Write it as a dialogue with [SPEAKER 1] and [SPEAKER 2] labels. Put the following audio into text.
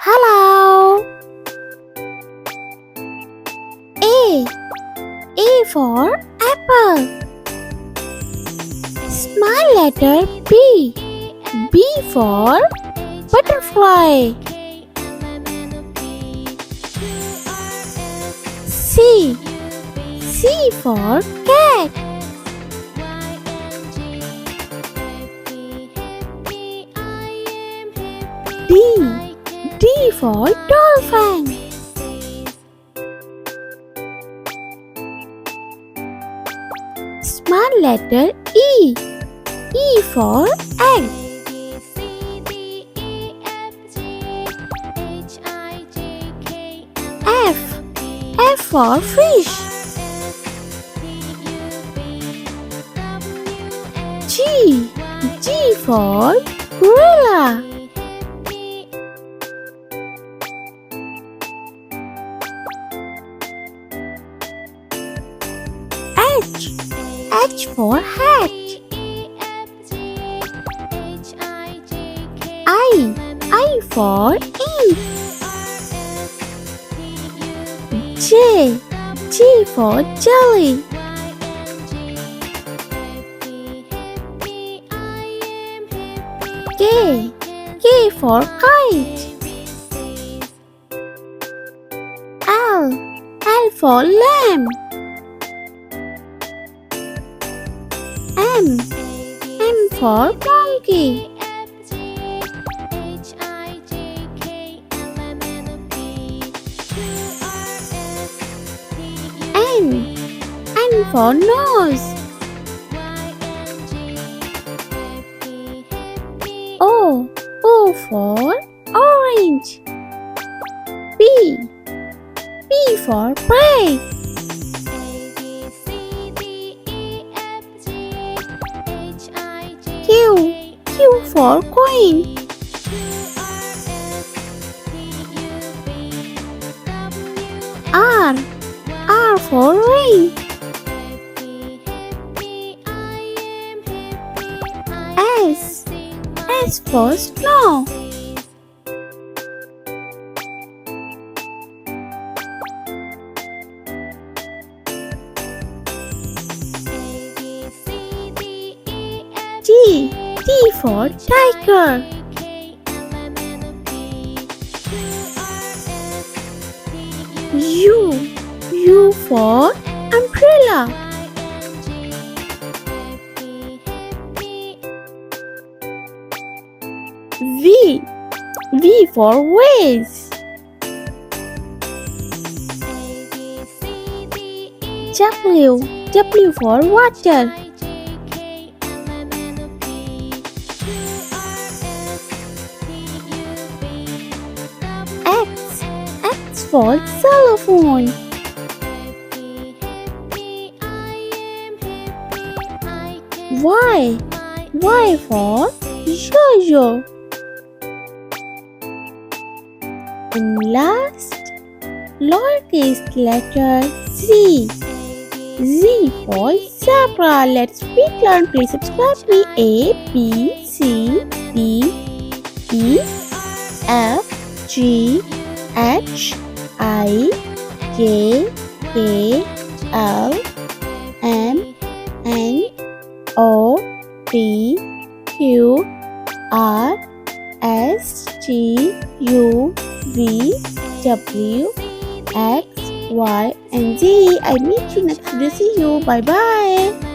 [SPEAKER 1] Hello. A. A for apple. Small letter B. B for butterfly. C. C for cat. D. D for dolphin. Small letter E. E for egg. F. F for fish. G. G for gorilla. H. H for hat. I for ink. J. J for jelly. K. K for kite. L. L for lamb. M. M for monkey. N. N for nose. O. O for orange. B. B for bread. Q. Q for queen. R. R for ring. S. S for snow. T. T for tiger. U. U for umbrella. V. V for vase. W. W for water. X. X for xylophone. Y. Y for yo-yo. And last, lowercase letter Z. Z for zebra. Let's speak learn. Please subscribe me. A B C D E F G H I J K L M N O P Q R S T U V W X Y and Z. I meet you next video. See you. Bye bye.